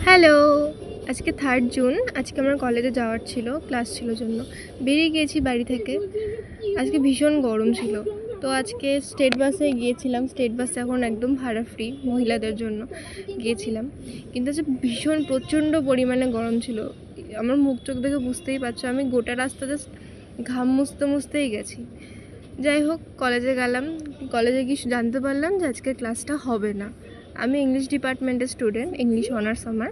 Hello, আজকে 3rd June. আজকে আমার কলেজে যাওয়ার ছিল, ক্লাস ছিল জন্য বেরিয়ে গিয়েছি বাড়ি থেকে। আজকে ভীষণ গরম ছিল, তো আজকে স্টেট বাসে গিয়েছিলাম। স্টেট বাস এখন একদম ভাড়া ফ্রি মহিলাদের জন্য গিয়েছিলাম, কিন্তু আজকে ভীষণ প্রচণ্ড পরিমাণে গরম ছিল। আমার মুখ চোখ দেখে বুঝতেই পারছো, আমি গোটা রাস্তা জাস্ট ঘাম মুছতে মুছতেই গেছি। যাই হোক, কলেজে গেলাম। কলেজে গিয়ে জানতে পারলাম যে আজকে ক্লাসটা হবে না। আমি ইংলিশ ডিপার্টমেন্টের স্টুডেন্ট, ইংলিশ অনার্স আমার,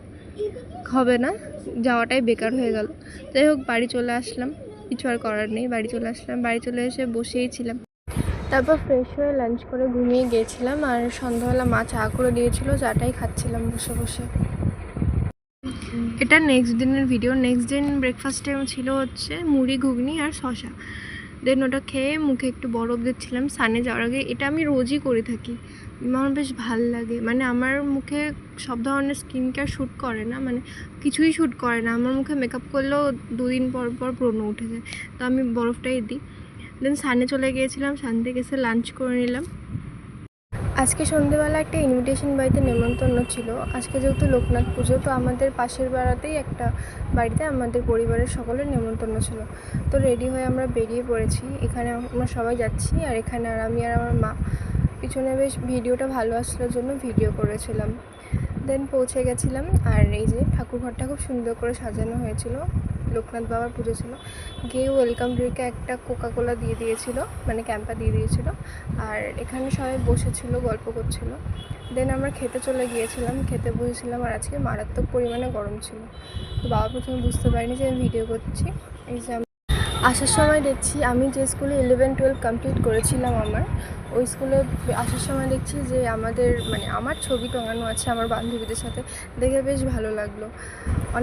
হবে না, যাওয়াটাই বেকার হয়ে গেল। যাই হোক, বাড়ি চলে আসলাম, কিছু আর করার নেই, বাড়ি চলে আসলাম। বাড়ি চলে এসে বসেই ছিলাম, তারপর ফ্রেশ হয়ে লাঞ্চ করে ঘুমিয়ে গিয়েছিলাম। আর সন্ধ্যাবেলা মা চা করে দিয়েছিল, চাটাই খাচ্ছিলাম বসে বসে। এটা নেক্সট দিনের ভিডিও। নেক্সট দিন ব্রেকফাস্টে ছিল হচ্ছে মুড়ি, ঘুগনি আর শশা। দেন ওটা খেয়ে মুখে একটু বরফ দিচ্ছিলাম সানে যাওয়ার আগে। এটা আমি রোজই করে থাকি, আমার বেশ ভাল লাগে। মানে আমার মুখে সব ধরনের স্কিন কেয়ার শ্যুট করে না, মানে কিছুই শ্যুট করে না। আমার মুখে মেকআপ করলেও 2 দিন পর পর ব্রণ উঠে যায়, তো আমি বরফটাই দিই। দেন সানে চলে গিয়েছিলাম, সান থেকে এসে লাঞ্চ করে নিলাম। আজকে সন্ধ্যেবেলা একটা ইনভিটেশন বাড়িতে নেমন্তন্ন ছিল। আজকে যেহেতু লোকনাথ পুজো, তো আমাদের পাশের পাড়াতেই একটা বাড়িতে আমাদের পরিবারের সকলের নেমন্তন্ন ছিল। তো রেডি হয়ে আমরা বেরিয়ে পড়েছি। এখানে আমরা সবাই যাচ্ছি, আর এখানে আর আমি আর আমার মা। পিছনে বেশ ভিডিওটা ভালো আসলোর জন্য ভিডিও করেছিলাম। দেন পৌঁছে গেছিলাম, আর এই যে ঠাকুরঘরটা খুব সুন্দর করে সাজানো হয়েছিল। লোকনাথ বাবার পুজো ছিল। গিয়ে ওয়েলকাম ড্রিঙ্কে একটা কোকাকোলা দিয়ে দিয়েছিল, মানে ক্যাম্পা দিয়ে দিয়েছিল। আর এখানে সবাই বসেছিল, গল্প করছিল। দেন আমরা খেতে চলে গিয়েছিলাম, খেতে বসেছিলাম। আর আজকে মারাত্মক পরিমাণে গরম ছিল, তো বাবা প্রথমে বুঝতে পারিনি যে আমি ভিডিও করছি। এই যে আসার সময় দেখছি, আমি যে স্কুলে 11-12 কমপ্লিট করেছিলাম আমার, ওই স্কুলে আসার সময় দেখছি যে মানে আমার ছবি টাঙানো আছে আমার বান্ধবীদের সাথে। দেখে বেশ ভালো লাগলো।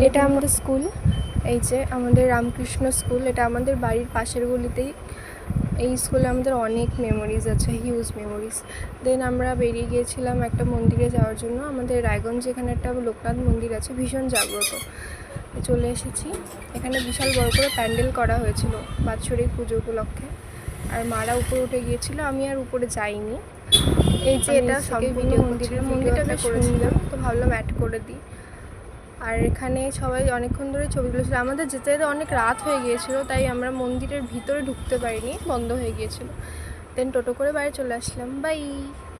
এটা আমাদের স্কুল, এই যে আমাদের রামকৃষ্ণ স্কুল। এটা আমাদের বাড়ির পাশের গলিতেই। এই স্কুলে আমাদের অনেক মেমোরিজ আছে, হিউজ মেমোরিজ। দেন আমরা বেরিয়ে গিয়েছিলাম একটা মন্দিরে যাওয়ার জন্য। আমাদের রায়গঞ্জে এখানে একটা লোকনাথ মন্দির আছে, ভীষণ জাগ্রত। চলে এসেছি। এখানে বিশাল বড় করে প্যান্ডেল করা হয়েছিল বাৎসরিক পুজো উপলক্ষে। আর মারা উপরে উঠে গিয়েছিল, আমি আর উপরে যাইনি। এই যে এটা সম্পূর্ণ মন্দিরটা করেছিলাম, তো ভাবলাম অ্যাড করে দিই। আর এখানে সবাই অনেকক্ষণ ধরে ছবি তুলেছিল। আমাদের যেতে যেতে অনেক রাত হয়ে গিয়েছিল, তাই আমরা মন্দিরের ভিতরে ঢুকতে পারিনি, বন্ধ হয়ে গিয়েছিল। দেন টোটো করে বাইরে চলে আসলাম। বাই।